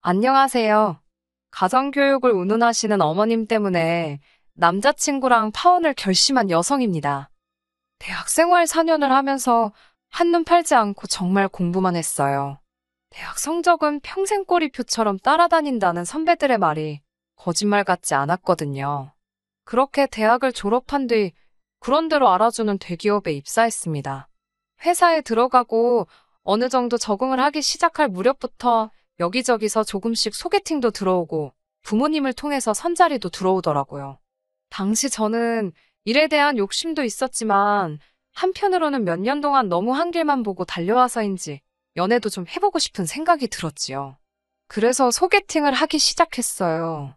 안녕하세요. 가정교육을 운운하시는 어머님 때문에 남자친구랑 파혼을 결심한 여성입니다. 대학생활 4년을 하면서 한눈 팔지 않고 정말 공부만 했어요. 대학 성적은 평생 꼬리표처럼 따라다닌다는 선배들의 말이 거짓말 같지 않았거든요. 그렇게 대학을 졸업한 뒤 그런대로 알아주는 대기업에 입사했습니다. 회사에 들어가고 어느 정도 적응을 하기 시작할 무렵부터 여기저기서 조금씩 소개팅도 들어오고 부모님을 통해서 선자리도 들어오더라고요. 당시 저는 일에 대한 욕심도 있었지만 한편으로는 몇 년 동안 너무 한 길만 보고 달려와서인지 연애도 좀 해보고 싶은 생각이 들었지요. 그래서 소개팅을 하기 시작했어요.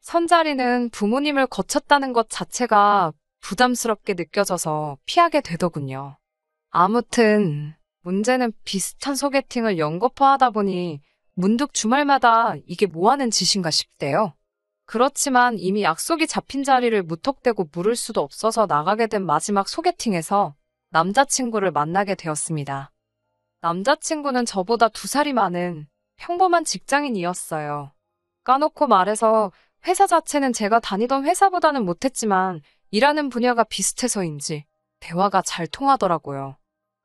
선자리는 부모님을 거쳤다는 것 자체가 부담스럽게 느껴져서 피하게 되더군요. 아무튼 문제는 비슷한 소개팅을 연거푸하다 보니 문득 주말마다 이게 뭐 하는 짓인가 싶대요. 그렇지만 이미 약속이 잡힌 자리를 무턱대고 물을 수도 없어서 나가게 된 마지막 소개팅에서 남자친구를 만나게 되었습니다. 남자친구는 저보다 2살이 많은 평범한 직장인이었어요. 까놓고 말해서 회사 자체는 제가 다니던 회사보다는 못했지만 일하는 분야가 비슷해서인지 대화가 잘 통하더라고요.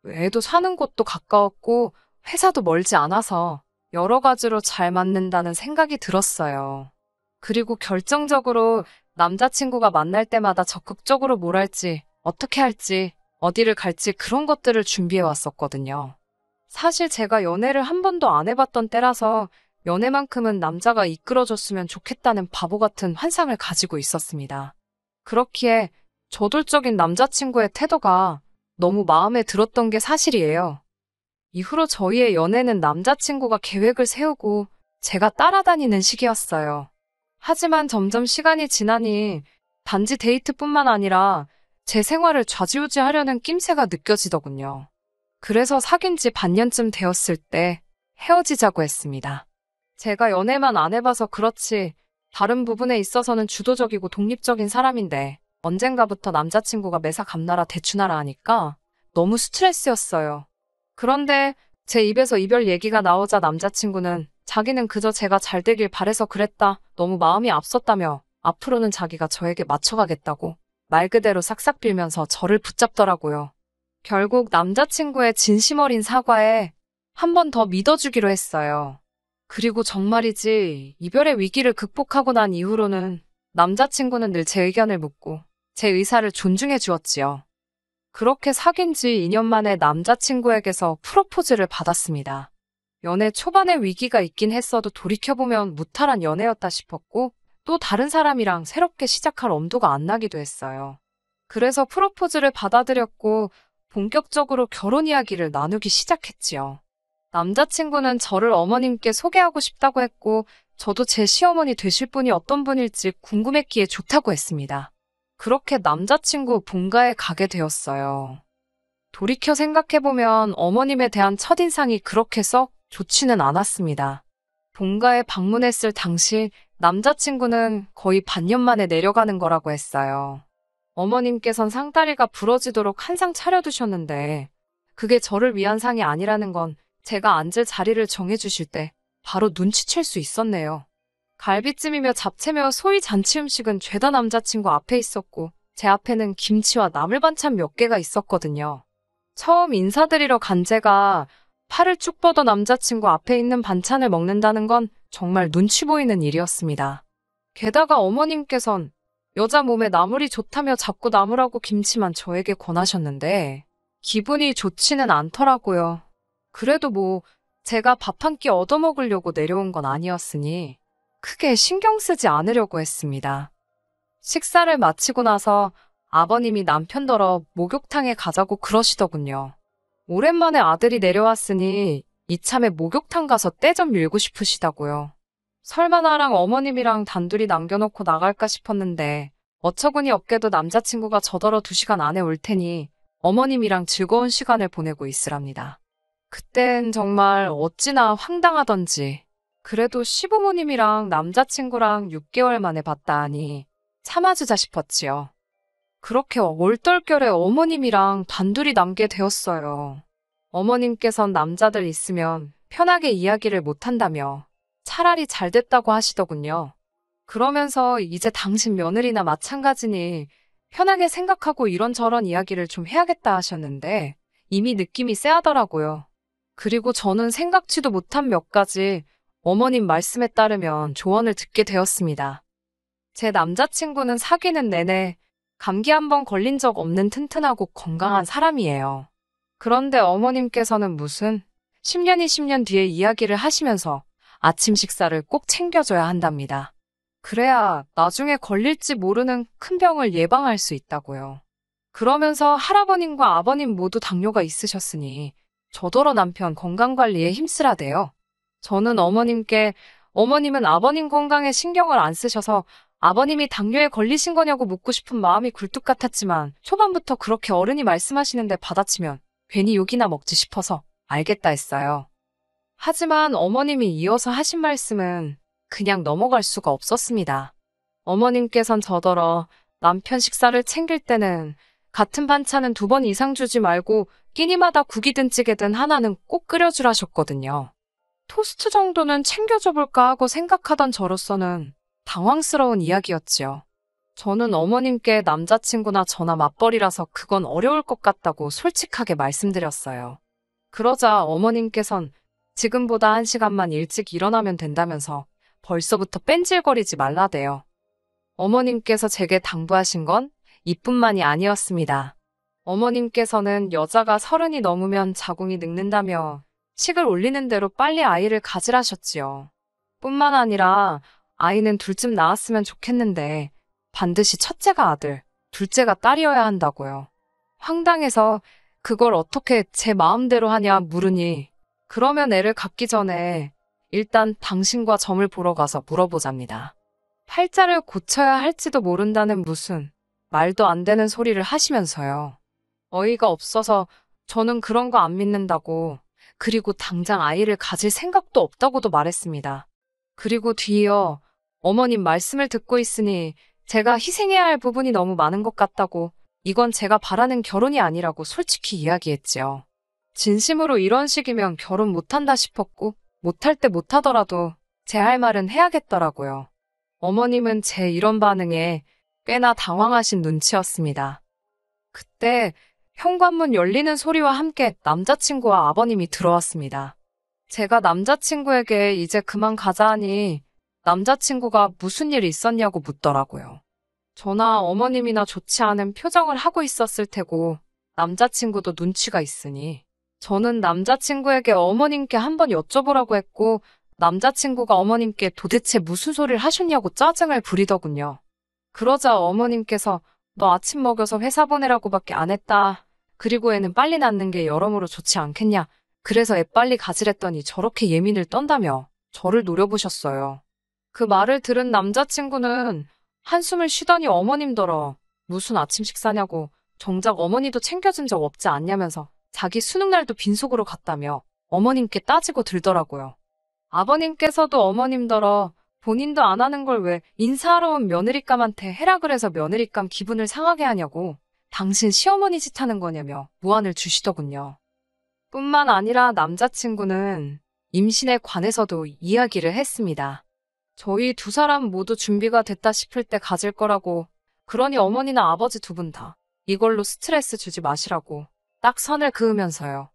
애도 사는 곳도 가까웠고 회사도 멀지 않아서 여러 가지로 잘 맞는다는 생각이 들었어요. 그리고 결정적으로 남자친구가 만날 때마다 적극적으로 뭘 할지, 어떻게 할지, 어디를 갈지 그런 것들을 준비해 왔었거든요. 사실 제가 연애를 한 번도 안 해봤던 때라서 연애만큼은 남자가 이끌어줬으면 좋겠다는 바보 같은 환상을 가지고 있었습니다. 그렇기에 저돌적인 남자친구의 태도가 너무 마음에 들었던 게 사실이에요. 이후로 저희의 연애는 남자친구가 계획을 세우고 제가 따라다니는 시기였어요. 하지만 점점 시간이 지나니 단지 데이트뿐만 아니라 제 생활을 좌지우지하려는 낌새가 느껴지더군요. 그래서 사귄 지 반년쯤 되었을 때 헤어지자고 했습니다. 제가 연애만 안 해봐서 그렇지 다른 부분에 있어서는 주도적이고 독립적인 사람인데 언젠가부터 남자친구가 매사 감나라 대추나라 하니까 너무 스트레스였어요. 그런데 제 입에서 이별 얘기가 나오자 남자친구는 자기는 그저 제가 잘 되길 바래서 그랬다. 너무 마음이 앞섰다며 앞으로는 자기가 저에게 맞춰가겠다고 말 그대로 싹싹 빌면서 저를 붙잡더라고요. 결국 남자친구의 진심 어린 사과에 한 번 더 믿어주기로 했어요. 그리고 정말이지 이별의 위기를 극복하고 난 이후로는 남자친구는 늘 제 의견을 묻고 제 의사를 존중해 주었지요. 그렇게 사귄 지 2년 만에 남자친구에게서 프로포즈를 받았습니다. 연애 초반에 위기가 있긴 했어도 돌이켜보면 무탈한 연애였다 싶었고 또 다른 사람이랑 새롭게 시작할 엄두가 안 나기도 했어요. 그래서 프로포즈를 받아들였고 본격적으로 결혼 이야기를 나누기 시작했지요. 남자친구는 저를 어머님께 소개하고 싶다고 했고 저도 제 시어머니 되실 분이 어떤 분일지 궁금했기에 좋다고 했습니다. 그렇게 남자친구 본가에 가게 되었어요. 돌이켜 생각해보면 어머님에 대한 첫인상이 그렇게 썩 좋지는 않았습니다. 본가에 방문했을 당시 남자친구는 거의 반년 만에 내려가는 거라고 했어요. 어머님께선 상다리가 부러지도록 한 상 차려두셨는데 그게 저를 위한 상이 아니라는 건 제가 앉을 자리를 정해주실 때 바로 눈치챌 수 있었네요. 갈비찜이며 잡채며 소위 잔치 음식은 죄다 남자친구 앞에 있었고 제 앞에는 김치와 나물 반찬 몇 개가 있었거든요. 처음 인사드리러 간 제가 팔을 쭉 뻗어 남자친구 앞에 있는 반찬을 먹는다는 건 정말 눈치 보이는 일이었습니다. 게다가 어머님께선 여자 몸에 나물이 좋다며 자꾸 나물하고 김치만 저에게 권하셨는데 기분이 좋지는 않더라고요. 그래도 뭐 제가 밥 한 끼 얻어먹으려고 내려온 건 아니었으니 크게 신경 쓰지 않으려고 했습니다. 식사를 마치고 나서 아버님이 남편더러 목욕탕에 가자고 그러시더군요. 오랜만에 아들이 내려왔으니 이참에 목욕탕 가서 때 좀 밀고 싶으시다고요. 설마 나랑 어머님이랑 단둘이 남겨놓고 나갈까 싶었는데 어처구니 없게도 남자친구가 저더러 2시간 안에 올 테니 어머님이랑 즐거운 시간을 보내고 있으랍니다. 그땐 정말 어찌나 황당하던지 그래도 시부모님이랑 남자친구랑 6개월 만에 봤다 하니 참아주자 싶었지요. 그렇게 얼떨결에 어머님이랑 단둘이 남게 되었어요. 어머님께선 남자들 있으면 편하게 이야기를 못한다며 차라리 잘 됐다고 하시더군요. 그러면서 이제 당신 며느리나 마찬가지니 편하게 생각하고 이런저런 이야기를 좀 해야겠다 하셨는데 이미 느낌이 쎄하더라고요. 그리고 저는 생각지도 못한 몇 가지 어머님 말씀에 따르면 조언을 듣게 되었습니다. 제 남자친구는 사귀는 내내 감기 한 번 걸린 적 없는 튼튼하고 건강한 사람이에요. 그런데 어머님께서는 무슨 10년이 10년 뒤에 이야기를 하시면서 아침 식사를 꼭 챙겨줘야 한답니다. 그래야 나중에 걸릴지 모르는 큰 병을 예방할 수 있다고요. 그러면서 할아버님과 아버님 모두 당뇨가 있으셨으니 저더러 남편 건강관리에 힘쓰라대요. 저는 어머님은 아버님 건강에 신경을 안 쓰셔서 아버님이 당뇨에 걸리신 거냐고 묻고 싶은 마음이 굴뚝 같았지만 초반부터 그렇게 어른이 말씀하시는데 받아치면 괜히 욕이나 먹지 싶어서 알겠다 했어요. 하지만 어머님이 이어서 하신 말씀은 그냥 넘어갈 수가 없었습니다. 어머님께선 저더러 남편 식사를 챙길 때는 같은 반찬은 2번 이상 주지 말고 끼니마다 국이든 찌개든 하나는 꼭 끓여주라셨거든요. 토스트 정도는 챙겨줘 볼까 하고 생각하던 저로서는 당황스러운 이야기였지요. 저는 어머님께 남자친구나 저나 맞벌이라서 그건 어려울 것 같다고 솔직하게 말씀드렸어요. 그러자 어머님께선 지금보다 1시간만 일찍 일어나면 된다면서 벌써부터 뺀질거리지 말라대요. 어머님께서 제게 당부하신 건 이뿐만이 아니었습니다. 어머님께서는 여자가 30이 넘으면 자궁이 늙는다며 식을 올리는 대로 빨리 아이를 가지라셨지요. 뿐만 아니라 아이는 둘쯤 낳았으면 좋겠는데 반드시 첫째가 아들, 둘째가 딸이어야 한다고요. 황당해서 그걸 어떻게 제 마음대로 하냐 물으니 그러면 애를 갖기 전에 일단 당신과 점을 보러 가서 물어보잡니다. 팔자를 고쳐야 할지도 모른다는 무슨 말도 안 되는 소리를 하시면서요. 어이가 없어서 저는 그런 거 안 믿는다고 그리고 당장 아이를 가질 생각도 없다고도 말했습니다. 그리고 뒤이어 어머님 말씀을 듣고 있으니 제가 희생해야 할 부분이 너무 많은 것 같다고 이건 제가 바라는 결혼이 아니라고 솔직히 이야기했지요. 진심으로 이런 식이면 결혼 못한다 싶었고 못할 때 못하더라도 제 할 말은 해야겠더라고요. 어머님은 제 이런 반응에 꽤나 당황하신 눈치였습니다. 그때 현관문 열리는 소리와 함께 남자친구와 아버님이 들어왔습니다. 제가 남자친구에게 이제 그만 가자 하니 남자친구가 무슨 일 있었냐고 묻더라고요. 저나 어머님이나 좋지 않은 표정을 하고 있었을 테고 남자친구도 눈치가 있으니 저는 남자친구에게 어머님께 한번 여쭤보라고 했고 남자친구가 어머님께 도대체 무슨 소리를 하셨냐고 짜증을 부리더군요. 그러자 어머님께서 너 아침 먹여서 회사 보내라고밖에 안 했다. 그리고 애는 빨리 낳는 게 여러모로 좋지 않겠냐. 그래서 애 빨리 가지랬더니 저렇게 예민을 떤다며 저를 노려보셨어요. 그 말을 들은 남자친구는 한숨을 쉬더니 어머님더러 무슨 아침 식사냐고 정작 어머니도 챙겨준 적 없지 않냐면서 자기 수능날도 빈속으로 갔다며 어머님께 따지고 들더라고요. 아버님께서도 어머님더러 본인도 안 하는 걸 왜 인사하러 온 며느리감한테 해라 그래서 며느리감 기분을 상하게 하냐고 당신 시어머니 짓 하는 거냐며 무안을 주시더군요. 뿐만 아니라 남자친구는 임신에 관해서도 이야기를 했습니다. 저희 2사람 모두 준비가 됐다 싶을 때 가질 거라고 그러니 어머니나 아버지 2분 다 이걸로 스트레스 주지 마시라고 딱 선을 그으면서요.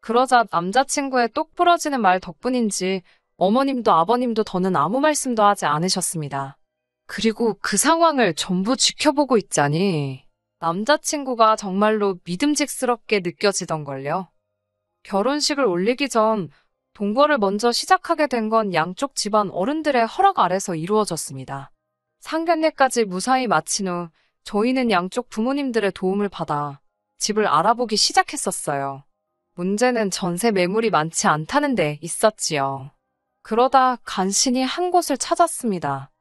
그러자 남자친구의 똑 부러지는 말 덕분인지 어머님도 아버님도 더는 아무 말씀도 하지 않으셨습니다. 그리고 그 상황을 전부 지켜보고 있자니 남자친구가 정말로 믿음직스럽게 느껴지던걸요. 결혼식을 올리기 전 동거를 먼저 시작하게 된 건 양쪽 집안 어른들의 허락 아래서 이루어졌습니다. 상견례까지 무사히 마친 후 저희는 양쪽 부모님들의 도움을 받아 집을 알아보기 시작했었어요. 문제는 전세 매물이 많지 않다는 데 있었지요. 그러다 간신히 한 곳을 찾았습니다.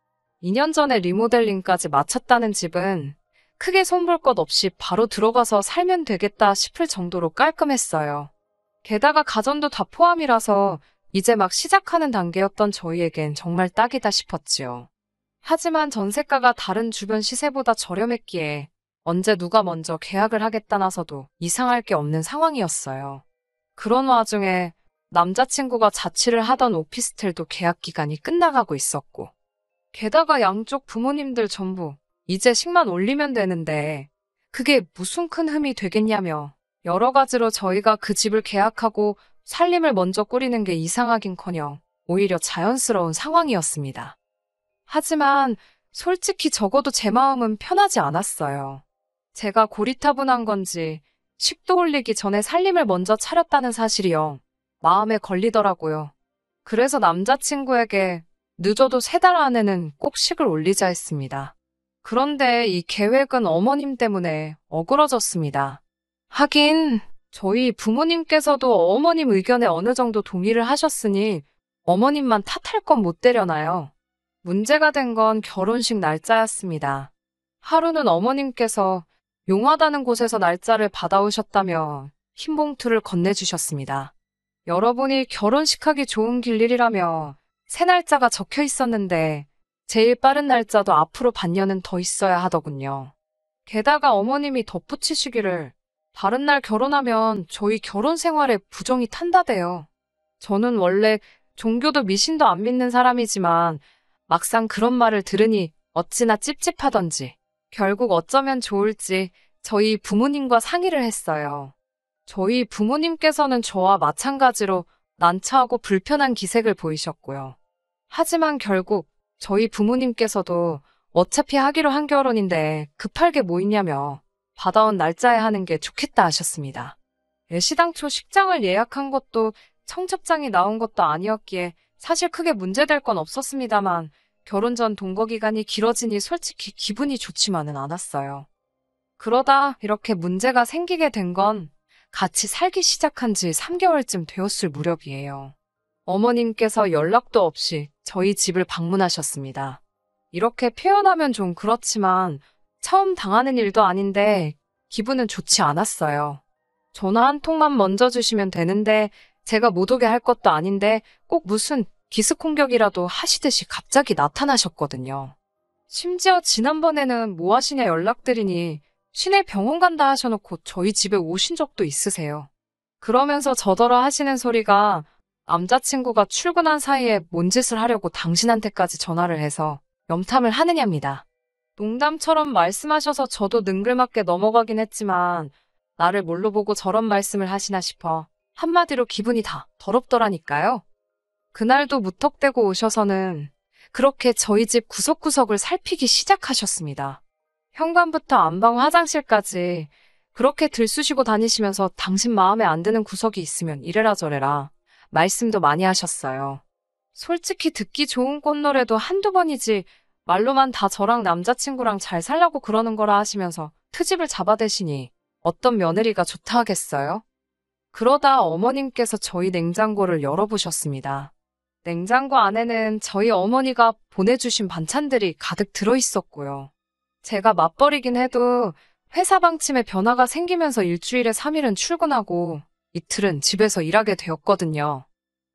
2년 전에 리모델링까지 마쳤다는 집은 크게 손볼 것 없이 바로 들어가서 살면 되겠다 싶을 정도로 깔끔했어요. 게다가 가전도 다 포함이라서 이제 막 시작하는 단계였던 저희에겐 정말 딱이다 싶었지요. 하지만 전세가가 다른 주변 시세보다 저렴했기에 언제 누가 먼저 계약을 하겠다 나서도 이상할 게 없는 상황이었어요. 그런 와중에 남자친구가 자취를 하던 오피스텔도 계약 기간이 끝나가고 있었고, 게다가 양쪽 부모님들 전부 이제 식만 올리면 되는데 그게 무슨 큰 흠이 되겠냐며 여러 가지로 저희가 그 집을 계약하고 살림을 먼저 꾸리는 게 이상하긴커녕 오히려 자연스러운 상황이었습니다. 하지만 솔직히 적어도 제 마음은 편하지 않았어요. 제가 고리타분한 건지 식도 올리기 전에 살림을 먼저 차렸다는 사실이요. 마음에 걸리더라고요. 그래서 남자친구에게 늦어도 3달 안에는 꼭 식을 올리자 했습니다. 그런데 이 계획은 어머님 때문에 어그러졌습니다. 하긴 저희 부모님께서도 어머님 의견에 어느 정도 동의를 하셨으니 어머님만 탓할 건 못 되려나요? 문제가 된 건 결혼식 날짜였습니다. 하루는 어머님께서 용하다는 곳에서 날짜를 받아오셨다며 흰 봉투를 건네주셨습니다. 여러분이 결혼식하기 좋은 길일이라며 새 날짜가 적혀 있었는데 제일 빠른 날짜도 앞으로 반년은 더 있어야 하더군요. 게다가 어머님이 덧붙이시기를 다른 날 결혼하면 저희 결혼 생활에 부정이 탄다대요. 저는 원래 종교도 미신도 안 믿는 사람이지만 막상 그런 말을 들으니 어찌나 찝찝하던지 결국 어쩌면 좋을지 저희 부모님과 상의를 했어요. 저희 부모님께서는 저와 마찬가지로 난처하고 불편한 기색을 보이셨고요. 하지만 결국 저희 부모님께서도 어차피 하기로 한 결혼인데 급할 게 뭐 있냐며 받아온 날짜에 하는 게 좋겠다 하셨습니다. 시당초 식장을 예약한 것도 청첩장이 나온 것도 아니었기에 사실 크게 문제될 건 없었습니다만 결혼 전 동거 기간이 길어지니 솔직히 기분이 좋지만은 않았어요. 그러다 이렇게 문제가 생기게 된 건 같이 살기 시작한 지 3개월쯤 되었을 무렵이에요. 어머님께서 연락도 없이 저희 집을 방문하셨습니다. 이렇게 표현하면 좀 그렇지만 처음 당하는 일도 아닌데 기분은 좋지 않았어요. 전화 한 통만 먼저 주시면 되는데 제가 못 오게 할 것도 아닌데 꼭 무슨 기습공격이라도 하시듯이 갑자기 나타나셨거든요. 심지어 지난번에는 뭐 하시냐 연락드리니 시내 병원 간다 하셔놓고 저희 집에 오신 적도 있으세요. 그러면서 저더러 하시는 소리가 남자친구가 출근한 사이에 뭔 짓을 하려고 당신한테까지 전화를 해서 염탐을 하느냐입니다. 농담처럼 말씀하셔서 저도 능글맞게 넘어가긴 했지만 나를 뭘로 보고 저런 말씀을 하시나 싶어 한마디로 기분이 다 더럽더라니까요. 그날도 무턱대고 오셔서는 그렇게 저희 집 구석구석을 살피기 시작하셨습니다. 현관부터 안방 화장실까지 그렇게 들쑤시고 다니시면서 당신 마음에 안 드는 구석이 있으면 이래라 저래라 말씀도 많이 하셨어요. 솔직히 듣기 좋은 꽃노래도 한두 번이지 말로만 다 저랑 남자친구랑 잘 살라고 그러는 거라 하시면서 트집을 잡아대시니 어떤 며느리가 좋다 하겠어요? 그러다 어머님께서 저희 냉장고를 열어보셨습니다. 냉장고 안에는 저희 어머니가 보내주신 반찬들이 가득 들어있었고요. 제가 맞벌이긴 해도 회사 방침에 변화가 생기면서 일주일에 3일은 출근하고 이틀은 집에서 일하게 되었거든요.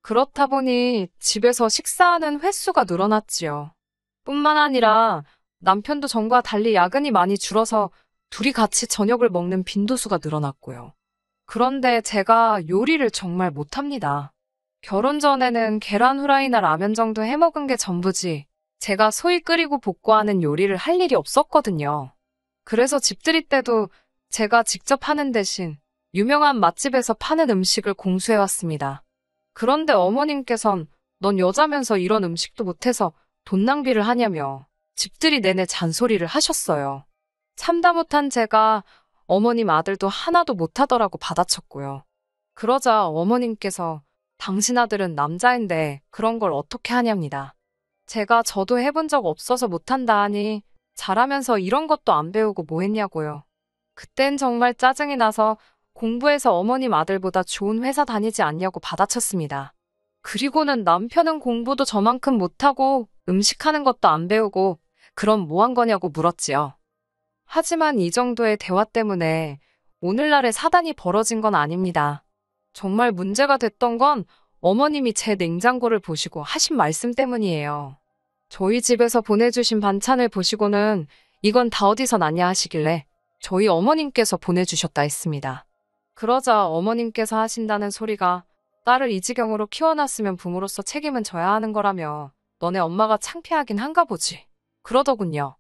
그렇다 보니 집에서 식사하는 횟수가 늘어났지요. 뿐만 아니라 남편도 전과 달리 야근이 많이 줄어서 둘이 같이 저녁을 먹는 빈도수가 늘어났고요. 그런데 제가 요리를 정말 못합니다. 결혼 전에는 계란 후라이나 라면 정도 해먹은 게 전부지 제가 소위 끓이고 볶고하는 요리를 할 일이 없었거든요. 그래서 집들이 때도 제가 직접 하는 대신 유명한 맛집에서 파는 음식을 공수해왔습니다. 그런데 어머님께선 넌 여자면서 이런 음식도 못해서 돈 낭비를 하냐며 집들이 내내 잔소리를 하셨어요. 참다 못한 제가 어머님 아들도 하나도 못하더라고 받아쳤고요. 그러자 어머님께서 당신 아들은 남자인데 그런 걸 어떻게 하냐입니다. 제가 저도 해본 적 없어서 못한다 하니 잘하면서 이런 것도 안 배우고 뭐 했냐고요. 그땐 정말 짜증이 나서 공부해서 어머님 아들보다 좋은 회사 다니지 않냐고 받아쳤습니다. 그리고는 남편은 공부도 저만큼 못하고 음식하는 것도 안 배우고 그럼 뭐 한 거냐고 물었지요. 하지만 이 정도의 대화 때문에 오늘날의 사단이 벌어진 건 아닙니다. 정말 문제가 됐던 건 어머님이 제 냉장고를 보시고 하신 말씀 때문이에요. 저희 집에서 보내주신 반찬을 보시고는 이건 다 어디서 났냐 하시길래 저희 어머님께서 보내주셨다 했습니다. 그러자 어머님께서 하신다는 소리가 딸을 이 지경으로 키워놨으면 부모로서 책임은 져야 하는 거라며 너네 엄마가 창피하긴 한가 보지. 그러더군요.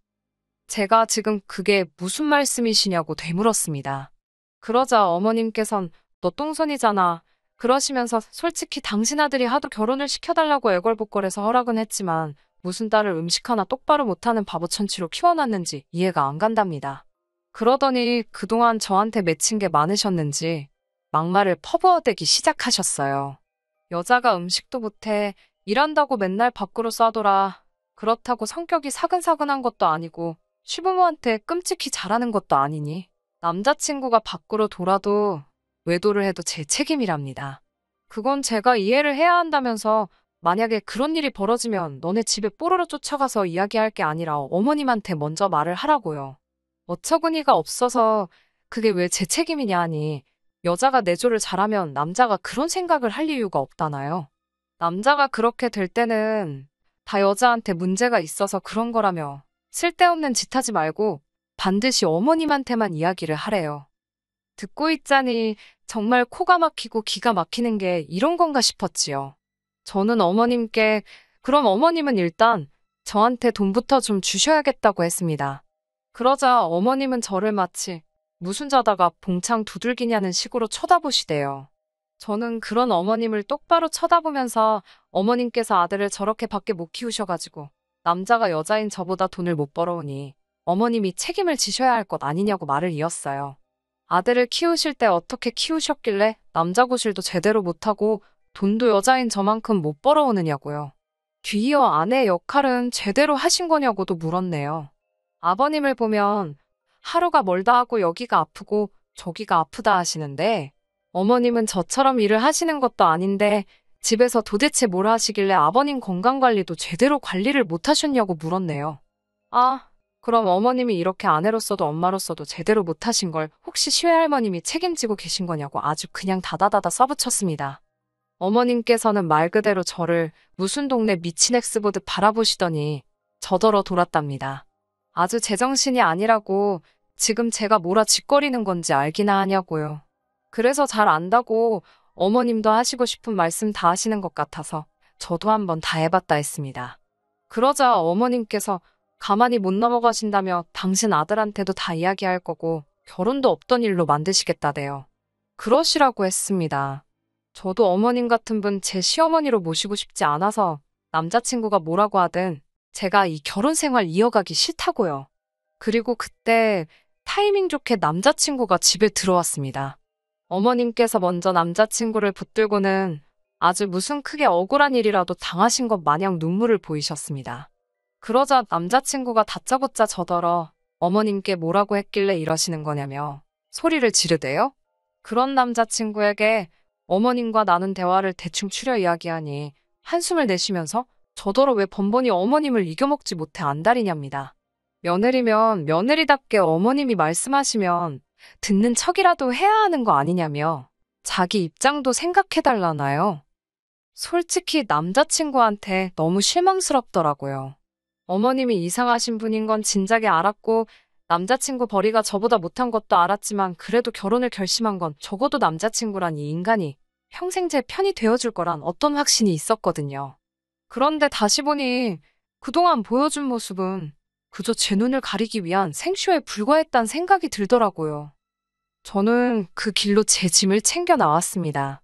제가 지금 그게 무슨 말씀이시냐고 되물었습니다. 그러자 어머님께선 너 똥손이잖아. 그러시면서 솔직히 당신 아들이 하도 결혼을 시켜달라고 애걸복걸해서 허락은 했지만 무슨 딸을 음식 하나 똑바로 못하는 바보천치로 키워놨는지 이해가 안 간답니다. 그러더니 그동안 저한테 맺힌 게 많으셨는지 막말을 퍼부어대기 시작하셨어요. 여자가 음식도 못해 일한다고 맨날 밖으로 쏴둬라. 그렇다고 성격이 사근사근한 것도 아니고 시부모한테 끔찍히 잘하는 것도 아니니 남자친구가 밖으로 돌아도 외도를 해도 제 책임이랍니다. 그건 제가 이해를 해야 한다면서 만약에 그런 일이 벌어지면 너네 집에 뽀로로 쫓아가서 이야기할 게 아니라 어머님한테 먼저 말을 하라고요. 어처구니가 없어서 그게 왜 제 책임이냐 하니 여자가 내조를 잘하면 남자가 그런 생각을 할 이유가 없다나요. 남자가 그렇게 될 때는 다 여자한테 문제가 있어서 그런 거라며 쓸데없는 짓 하지 말고 반드시 어머님한테만 이야기를 하래요. 듣고 있자니 정말 코가 막히고 기가 막히는 게 이런 건가 싶었지요. 저는 어머님께 그럼 어머님은 일단 저한테 돈부터 좀 주셔야겠다고 했습니다. 그러자 어머님은 저를 마치 무슨 자다가 봉창 두들기냐는 식으로 쳐다보시대요. 저는 그런 어머님을 똑바로 쳐다보면서 어머님께서 아들을 저렇게 밖에 못 키우셔가지고 남자가 여자인 저보다 돈을 못 벌어오니 어머님이 책임을 지셔야 할 것 아니냐고 말을 이었어요. 아들을 키우실 때 어떻게 키우셨길래 남자 구실도 제대로 못하고 돈도 여자인 저만큼 못 벌어오느냐고요. 뒤이어 아내의 역할은 제대로 하신 거냐고도 물었네요. 아버님을 보면 하루가 멀다 하고 여기가 아프고 저기가 아프다 하시는데 어머님은 저처럼 일을 하시는 것도 아닌데 집에서 도대체 뭘 하시길래 아버님 건강관리도 제대로 관리를 못 하셨냐고 물었네요. 아, 그럼 어머님이 이렇게 아내로서도 엄마로서도 제대로 못 하신 걸 혹시 시외할머님이 책임지고 계신 거냐고 아주 그냥 다다다다 써붙였습니다. 어머님께서는 말 그대로 저를 무슨 동네 미친 엑스 보듯 바라보시더니 저더러 돌았답니다. 아주 제정신이 아니라고 지금 제가 뭐라 짓거리는 건지 알기나 하냐고요. 그래서 잘 안다고 어머님도 하시고 싶은 말씀 다 하시는 것 같아서 저도 한번 다 해봤다 했습니다. 그러자 어머님께서 가만히 못 넘어가신다며 당신 아들한테도 다 이야기할 거고 결혼도 없던 일로 만드시겠다대요. 그러시라고 했습니다. 저도 어머님 같은 분 제 시어머니로 모시고 싶지 않아서 남자친구가 뭐라고 하든 제가 이 결혼 생활 이어가기 싫다고요. 그리고 그때 타이밍 좋게 남자친구가 집에 들어왔습니다. 어머님께서 먼저 남자친구를 붙들고는 아주 무슨 크게 억울한 일이라도 당하신 것 마냥 눈물을 보이셨습니다. 그러자 남자친구가 다짜고짜 저더러 어머님께 뭐라고 했길래 이러시는 거냐며 소리를 지르대요. 그런 남자친구에게 어머님과 나눈 대화를 대충 추려 이야기하니 한숨을 내쉬면서 저더러 왜 번번이 어머님을 이겨먹지 못해 안달이냐입니다. 며느리면 며느리답게 어머님이 말씀하시면 듣는 척이라도 해야 하는 거 아니냐며 자기 입장도 생각해달라나요. 솔직히 남자친구한테 너무 실망스럽더라고요. 어머님이 이상하신 분인 건 진작에 알았고 남자친구 벌이가 저보다 못한 것도 알았지만 그래도 결혼을 결심한 건 적어도 남자친구란 이 인간이 평생 제 편이 되어줄 거란 어떤 확신이 있었거든요. 그런데 다시 보니 그동안 보여준 모습은 그저 제 눈을 가리기 위한 생쇼에 불과했단 생각이 들더라고요. 저는 그 길로 제 짐을 챙겨 나왔습니다.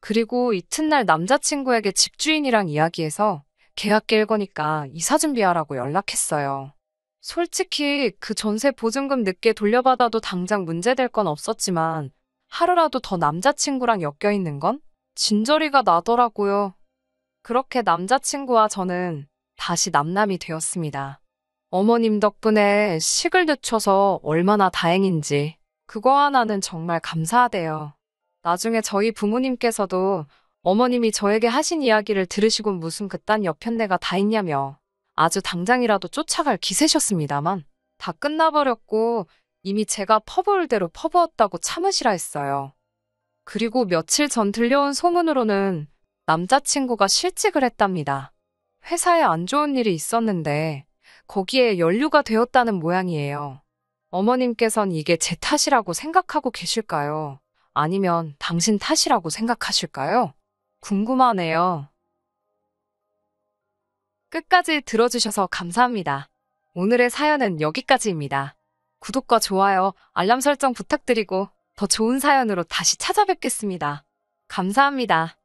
그리고 이튿날 남자친구에게 집주인이랑 이야기해서 계약 깰 거니까 이사 준비하라고 연락했어요. 솔직히 그 전세 보증금 늦게 돌려받아도 당장 문제될 건 없었지만 하루라도 더 남자친구랑 엮여있는 건 진저리가 나더라고요. 그렇게 남자친구와 저는 다시 남남이 되었습니다. 어머님 덕분에 식을 늦춰서 얼마나 다행인지 그거 하나는 정말 감사하대요. 나중에 저희 부모님께서도 어머님이 저에게 하신 이야기를 들으시고 무슨 그딴 여편네가 다 있냐며 아주 당장이라도 쫓아갈 기세셨습니다만 다 끝나버렸고 이미 제가 퍼부을 대로 퍼부었다고 참으시라 했어요. 그리고 며칠 전 들려온 소문으로는 남자친구가 실직을 했답니다. 회사에 안 좋은 일이 있었는데 거기에 연루가 되었다는 모양이에요. 어머님께선 이게 제 탓이라고 생각하고 계실까요? 아니면 당신 탓이라고 생각하실까요? 궁금하네요. 끝까지 들어주셔서 감사합니다. 오늘의 사연은 여기까지입니다. 구독과 좋아요, 알람 설정 부탁드리고 더 좋은 사연으로 다시 찾아뵙겠습니다. 감사합니다.